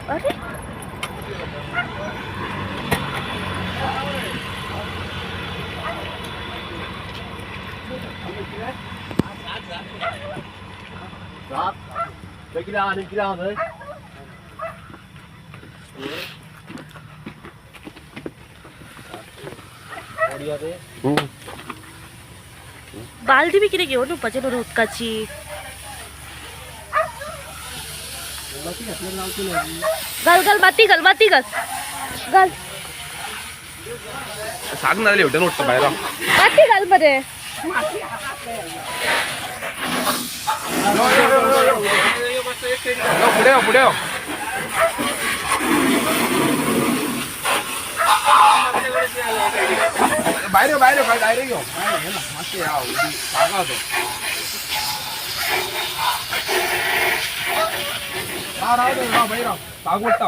अरे बालदी बी कितें घेवन येवपाचें न्हू उदकाची. घाल घाल माती घाल माती घाल घाल सांग ना एवढ्या नोट बाहेर माती घाल मरे. पुढे पुढे बाहेर बाहेर डायरेक्ट घेऊ मासे जागा होतो राव बाई राव तागोटता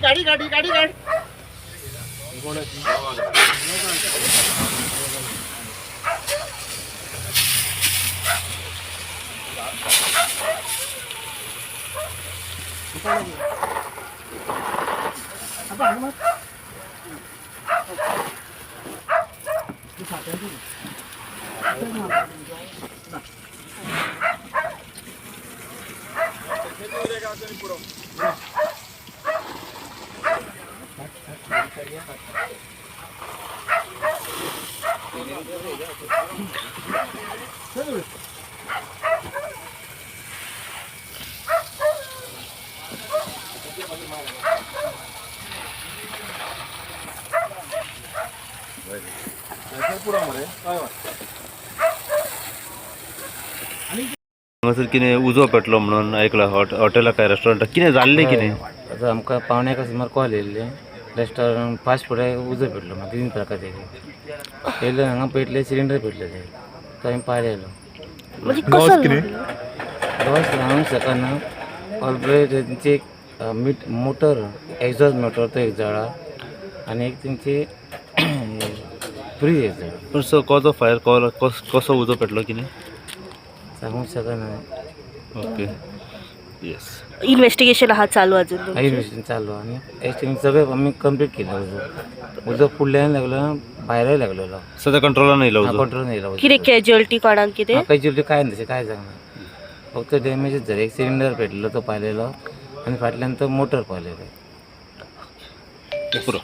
गाडी गाडी गाडी गाडी किने उजो पेटलो म्हणून ऐकलं हॉटेला काय रेस्टॉरंट किने जाल्ले किने आता आमकां पावण्याक सुमार कॉल येयल्ले रेस्टॉरंट फास्ट फूड उजो पेटलो म्हाका 3 प्रकारचे पयले हांगा पेटले सिलिंडर पेटले ते तो हांवें पार येयलो म्हणजे कसं बस हांवें सकना ऑलरेडी तेंची मीट मोटर एक्झॉस्ट मोटर तो एक जळा आनी एक तेंची फ्रीज एक जळा पण सो कोजो फायर कॉल कसो उजो पेटलो किने सांगूंक शकना ओके येस इन्व्हेस्टिगेशन हा चालू अजून. इन्व्हेस्टिगेशन चालू आनी एस्टिमेट सगळें आमी कंप्लीट केलें उजो फुडल्यान लागलो भायरय लागलेलो सध्या कंट्रोलान येयलो उजो कंट्रोल येयलो कितें कॅज्युअलिटी कोणाक कितें काही काय तशें काय जावना फक्त डॅमेजच झाले एक सिलिंडर पेटलो तो पाहिलेलो आणि फाटल्यान तो मोटर पाहिलेलो पुरो